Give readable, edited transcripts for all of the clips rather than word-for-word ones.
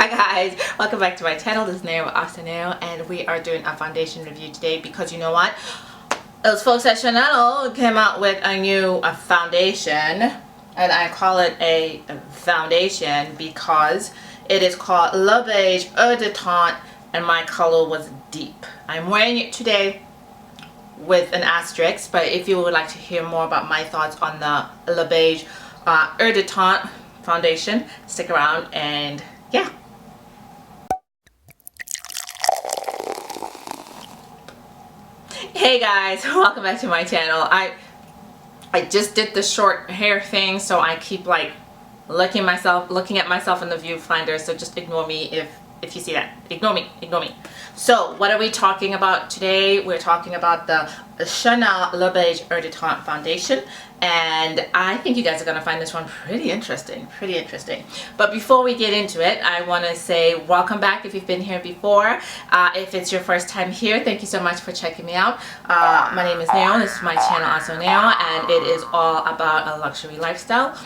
Hi guys, welcome back to my channel. This is Neo with AhhhsoNeo, and we are doing a foundation review today because you know what? Those folks at Chanel came out with a new foundation, and I call it a foundation because it is called Les Beiges Eau de Tint, and my color was deep. I'm wearing it today with an asterisk, but if you would like to hear more about my thoughts on the Les Beiges Eau de Tint foundation, stick around and yeah. Hey guys, welcome back to my channel. I just did the short hair thing, so I keep like looking at myself in the viewfinder, so just ignore me if you see that. Ignore me. So what are we talking about today? We're talking about the Chanel Les Beiges Eau de Tint foundation, and I think you guys are going to find this one pretty interesting. But before we get into it, I want to say welcome back if you've been here before. If it's your first time here, thank you so much for checking me out. My name is Neo. This is my channel, AhhhsoNeo, and it is all about a luxury lifestyle.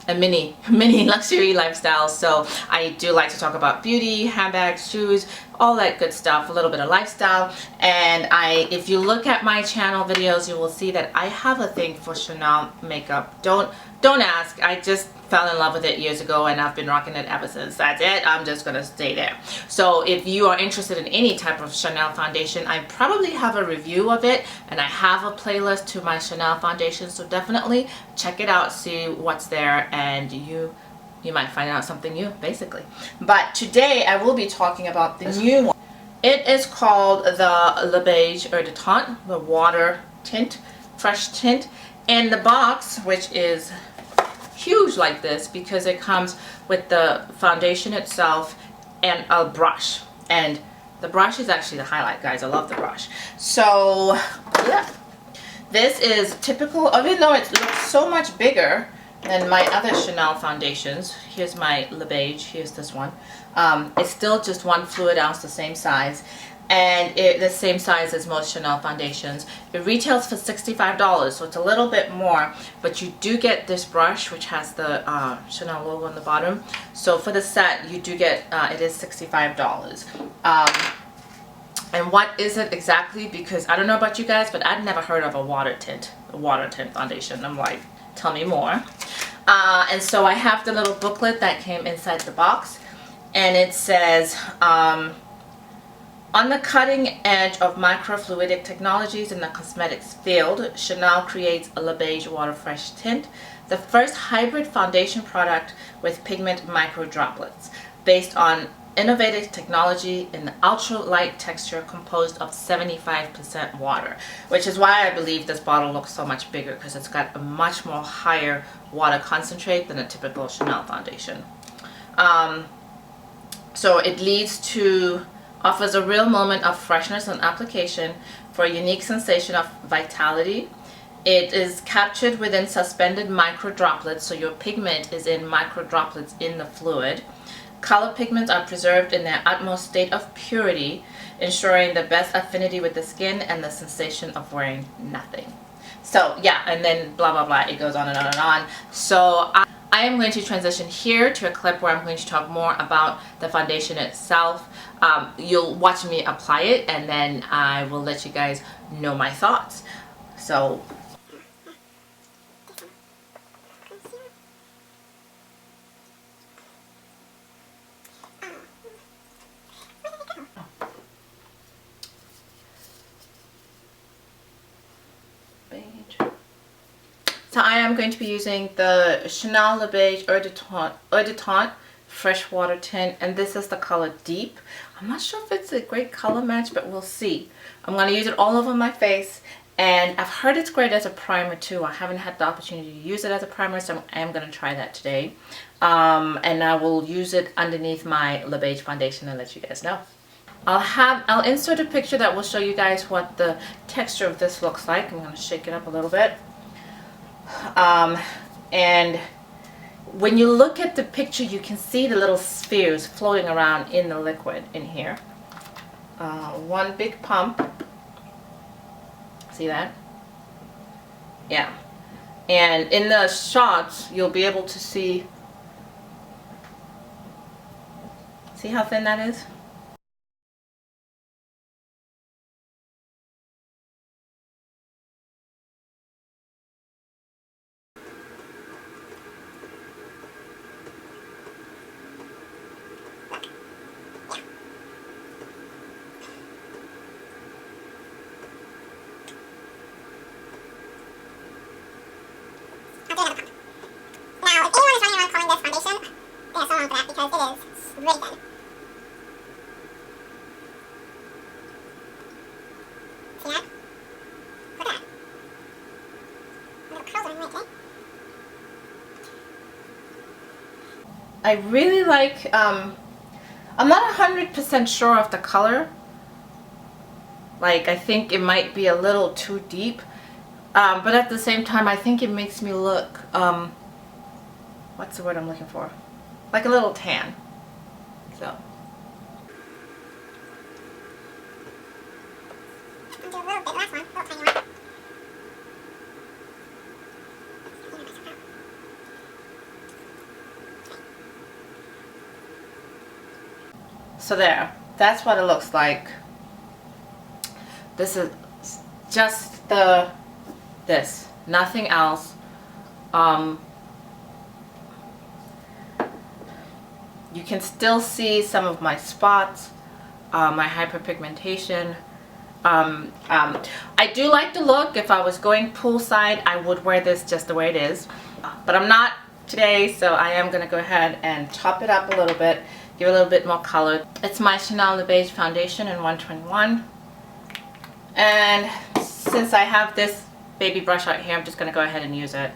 A mini luxury lifestyle. So I do like to talk about beauty, handbags, shoes, all that good stuff, a little bit of lifestyle. And if you look at my channel videos, you will see that I have a thing for Chanel makeup. Don't ask, I just fell in love with it years ago and I've been rocking it ever since. That's it. I'm just gonna stay there. So if you are interested in any type of Chanel foundation, I probably have a review of it, and I have a playlist to my Chanel foundation, so definitely check it out, see what's there, and you might find out something new, basically. But today I will be talking about the new one. It is called the Les Beiges Eau de Tint, the water tint, fresh tint. And the box, which is huge like this because it comes with the foundation itself and a brush, and the brush is actually the highlight, guys. I love the brush. So yeah, this is typical, even though it looks so much bigger than my other Chanel foundations. Here's my Les Beiges, here's this one. It's still just 1 fluid ounce, the same size, and the same size as most Chanel foundations. It retails for $65, so it's a little bit more, but you do get this brush which has the Chanel logo on the bottom. So for the set you do get it is $65. And what is it exactly? Because I don't know about you guys, but I'd never heard of a water tint foundation. I'm like, tell me more. And so I have the little booklet that came inside the box, and it says on the cutting edge of microfluidic technologies in the cosmetics field, Chanel creates a Les Beiges Water Fresh Tint, the first hybrid foundation product with pigment micro droplets, based on innovative technology in the ultra light texture composed of 75% water, which is why I believe this bottle looks so much bigger, because it's got a much more higher water concentrate than a typical Chanel foundation. So it offers a real moment of freshness on application for a unique sensation of vitality. It is captured within suspended micro droplets, so your pigment is in micro droplets in the fluid. Color pigments are preserved in their utmost state of purity, ensuring the best affinity with the skin and the sensation of wearing nothing. So yeah, and then blah blah blah, it goes on and on and on. So I am going to transition here to a clip where I'm going to talk more about the foundation itself. You'll watch me apply it, and then I will let you guys know my thoughts. So I am going to be using the Chanel Les Beiges Eau de Tint Fresh Water Tint, and this is the color Deep. I'm not sure if it's a great color match, but we'll see. I'm going to use it all over my face, and I've heard it's great as a primer too. I haven't had the opportunity to use it as a primer, so I am going to try that today. And I will use it underneath my Les Beiges foundation and let you guys know. I'll insert a picture that will show you guys what the texture of this looks like. I'm going to shake it up a little bit. And when you look at the picture, you can see the little spheres floating around in the liquid in here. One big pump. See that? Yeah. And in the shots, you'll be able to see See how thin that is? I really like, I'm not 100% sure of the color. Like, I think it might be a little too deep. But at the same time, I think it makes me look, what's the word I'm looking for? Like a little tan. So. I'll do a little bit, last one, little tiny one. So there, that's what it looks like. This is just this, nothing else. You can still see some of my spots, my hyperpigmentation. I do like the look. If I was going poolside, I would wear this just the way it is. But I'm not today, so I am gonna go ahead and top it up a little bit, give it a little bit more color. It's my Chanel Les Beiges foundation in 121. And since I have this baby brush out here, I'm just gonna go ahead and use it.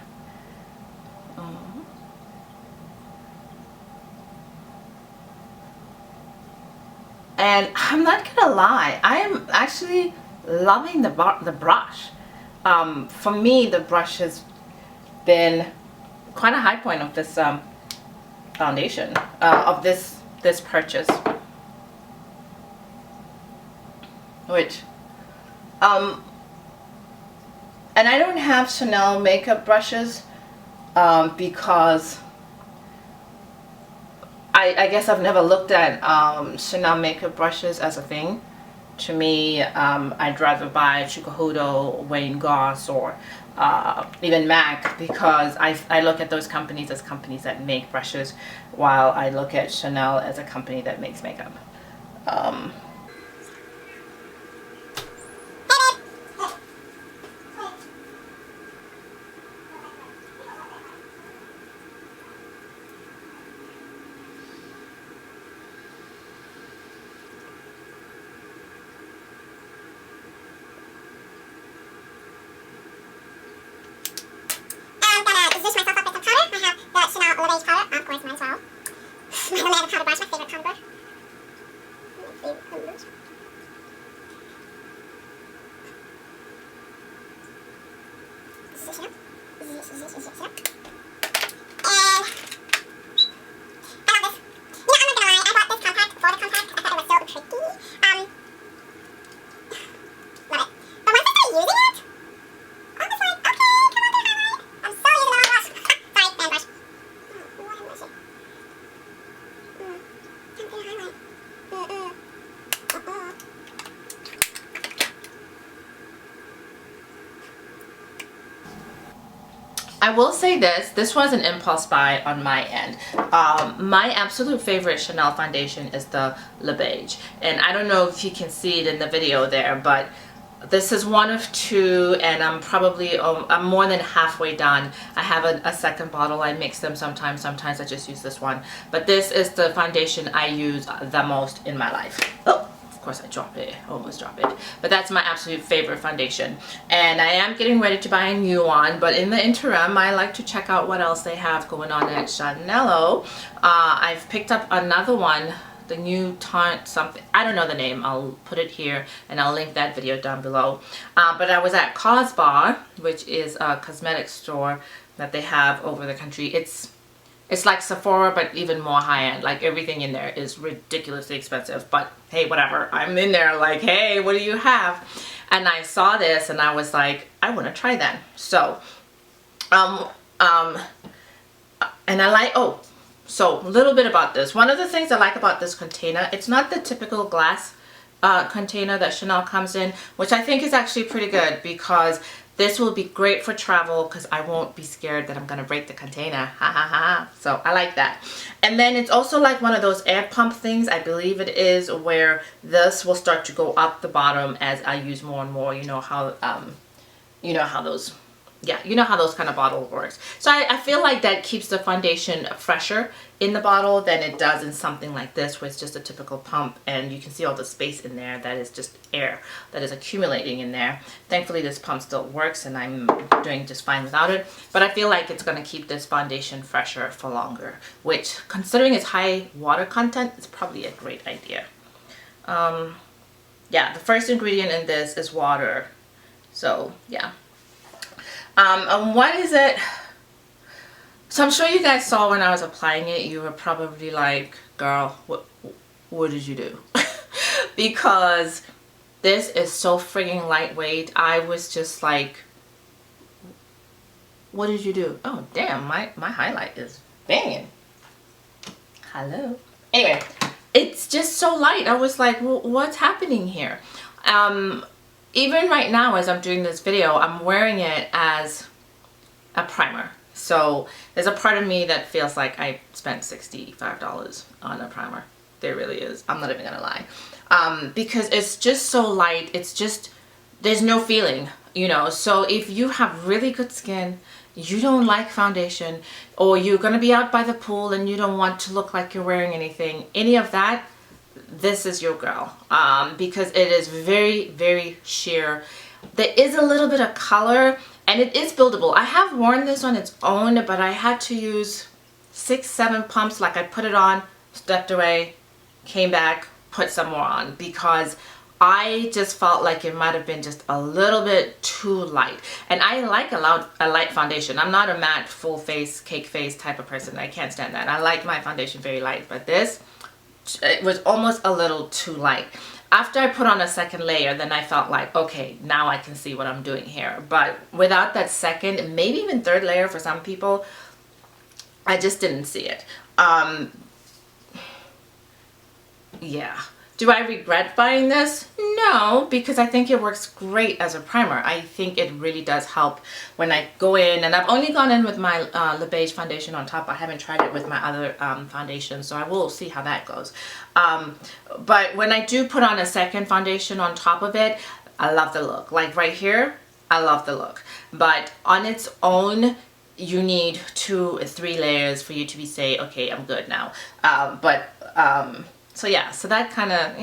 And I'm not gonna lie, I am actually loving the brush. For me, the brush has been quite a high point of this foundation, of this purchase. Which, and I don't have Chanel makeup brushes because I guess I've never looked at Chanel makeup brushes as a thing. To me, I'd rather buy Giorgio, Wayne Goss, or even MAC, because I look at those companies as companies that make brushes, while I look at Chanel as a company that makes makeup. I will say this was an impulse buy on my end. My absolute favorite Chanel foundation is the Les Beiges, and I don't know if you can see it in the video there, but this is one of two, and I'm probably I'm more than halfway done. I have a second bottle. I mix them sometimes I just use this one, but this is the foundation I use the most in my life. Oh, of course I drop it, almost drop it, but that's my absolute favorite foundation, and I am getting ready to buy a new one, but in the interim I like to check out what else they have going on at AhhhsoNeo. I've picked up another one, the new Tint something, I don't know the name. I'll put it here and I'll link that video down below. But I was at Cosbar, which is a cosmetic store that they have over the country. It's like Sephora, but even more high-end. Like, everything in there is ridiculously expensive, but hey, whatever. I'm in there like, hey, what do you have? And I saw this and I was like, I want to try that. So and I like, oh, So a little bit about this. One of the things I like about this container, it's not the typical glass container that Chanel comes in, which I think is actually pretty good, because this will be great for travel because I won't be scared that I'm gonna break the container. Ha ha ha. So I like that. And then it's also like one of those air pump things, I believe it is, where this will start to go up the bottom as I use more and more. You know how those, yeah, you know how those kind of bottle works. So I feel like that keeps the foundation fresher in the bottle than it does in something like this, where it's just a typical pump and you can see all the space in there that is just air that is accumulating in there. Thankfully this pump still works and I'm doing just fine without it, but I feel like it's going to keep this foundation fresher for longer, which, considering its high water content, is probably a great idea. Yeah, the first ingredient in this is water. So yeah. What is it? So I'm sure you guys saw when I was applying it, you were probably like, girl, what did you do? Because this is so frigging lightweight. I was just like, what did you do? Oh damn, my highlight is banging. Hello. Anyway, it's just so light. I was like, well, what's happening here? Even right now as I'm doing this video, I'm wearing it as a primer. So there's a part of me that feels like I spent $65 on a primer. There really is. I'm not even gonna lie. Because it's just so light. It's just, there's no feeling, you know. So if you have really good skin, you don't like foundation, or you're gonna be out by the pool and you don't want to look like you're wearing anything, any of that, this is your girl. Because it is very, very sheer. There is a little bit of color and it is buildable. I have worn this on its own, but I had to use 6-7 pumps. Like I put it on, stepped away, came back, put some more on, because I just felt like it might have been just a little bit too light. And I like a light foundation. I'm not a matte, full face, cake face type of person. I can't stand that. I like my foundation very light, but this, it was almost a little too light. After I put on a second layer, then I felt like, okay, now I can see what I'm doing here. But without that second, maybe even third layer for some people, I just didn't see it. Yeah. Do I regret buying this? No, because I think it works great as a primer. I think it really does help when I go in, and I've only gone in with my Les Beiges foundation on top. I haven't tried it with my other foundation, so I will see how that goes. But when I do put on a second foundation on top of it, I love the look. Like right here, I love the look. But on its own, you need 2 or 3 layers for you to be say, okay, I'm good now. So yeah, so that kind of,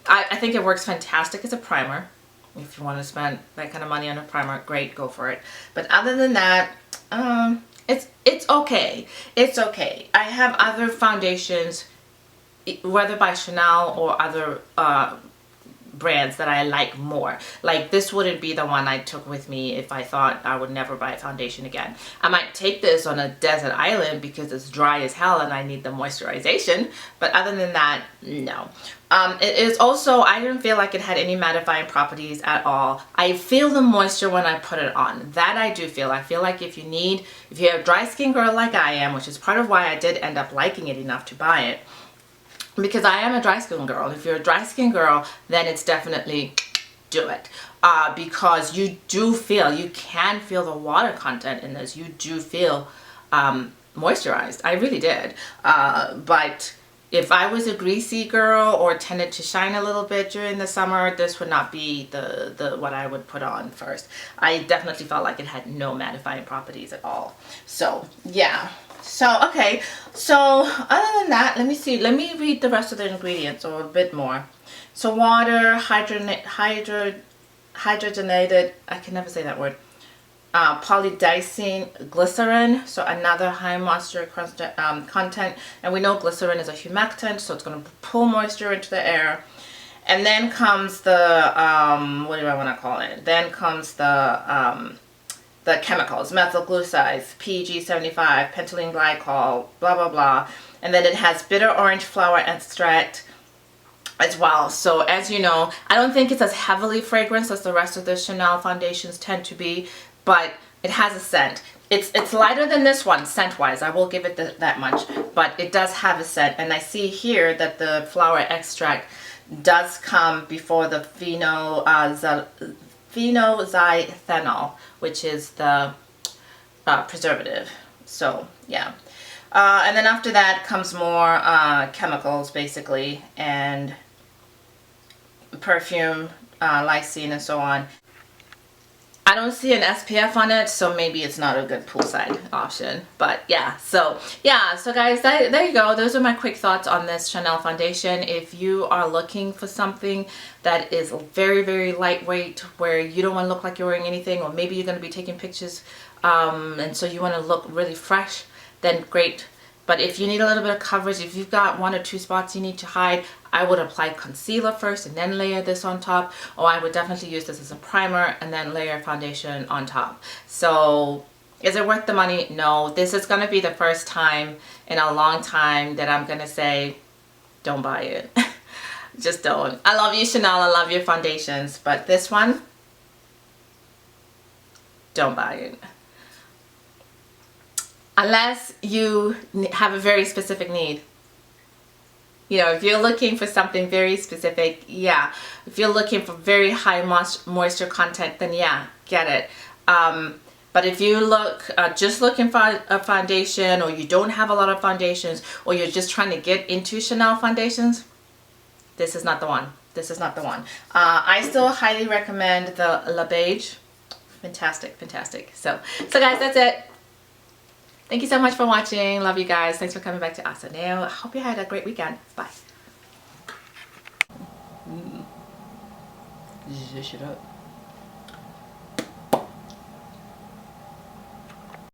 I think it works fantastic as a primer. If you want to spend that kind of money on a primer, great, go for it. But other than that, it's okay. It's okay. I have other foundations, whether by Chanel or other brands, that I like more. Like this wouldn't be the one I took with me if I thought I would never buy a foundation again. I might take this on a desert island because it's dry as hell and I need the moisturization, but other than that, no. It is also, I didn't feel like it had any mattifying properties at all. I feel the moisture when I put it on. That I do feel. I feel like if you're a dry skin girl like I am, which is part of why I did end up liking it enough to buy it, because I am a dry skin girl. If you're a dry skin girl, then it's definitely do it. Because you do feel, you can feel the water content in this. You do feel moisturized. I really did. But if I was a greasy girl or tended to shine a little bit during the summer, this would not be the what I would put on first. I definitely felt like it had no mattifying properties at all. So yeah. So okay, so other than that, let me see, let me read the rest of the ingredients, or a bit more. So water, hydrogenated, I can never say that word, polydicene, glycerin, so another high moisture content, and we know glycerin is a humectant, so it's going to pull moisture into the air. And then comes the, what do I want to call it, then comes the chemicals, methyl glucides, PG75, pentylene glycol, blah, blah, blah. And then it has bitter orange flower extract as well. So as you know, I don't think it's as heavily fragranced as the rest of the Chanel foundations tend to be, but it has a scent. It's lighter than this one scent wise, I will give it that much, but it does have a scent. And I see here that the flower extract does come before the phenoxyethanol, which is the preservative. So yeah, and then after that comes more chemicals basically, and perfume, lysine and so on. I don't see an SPF on it, so maybe it's not a good poolside option. But yeah, so guys, there you go. Those are my quick thoughts on this Chanel foundation. If you are looking for something that is very, very lightweight, where you don't want to look like you're wearing anything, or maybe you're going to be taking pictures, and so you want to look really fresh, then great. But if you need a little bit of coverage, if you've got 1 or 2 spots you need to hide, I would apply concealer first and then layer this on top. Or I would definitely use this as a primer and then layer foundation on top. So is it worth the money? No. This is going to be the first time in a long time that I'm going to say, don't buy it. Just don't. I love you, Chanel. I love your foundations. But this one, don't buy it. Unless you have a very specific need. You know, if you're looking for something very specific, yeah. If you're looking for very high moisture content, then yeah, get it. But if you look, just looking for a foundation, or you don't have a lot of foundations, or you're just trying to get into Chanel foundations, this is not the one. This is not the one. I still highly recommend the Les Beiges. Fantastic, fantastic. So guys, that's it. Thank you so much for watching. Love you guys. Thanks for coming back to AhhhsoNeo. I hope you had a great weekend. Bye. Zish it up.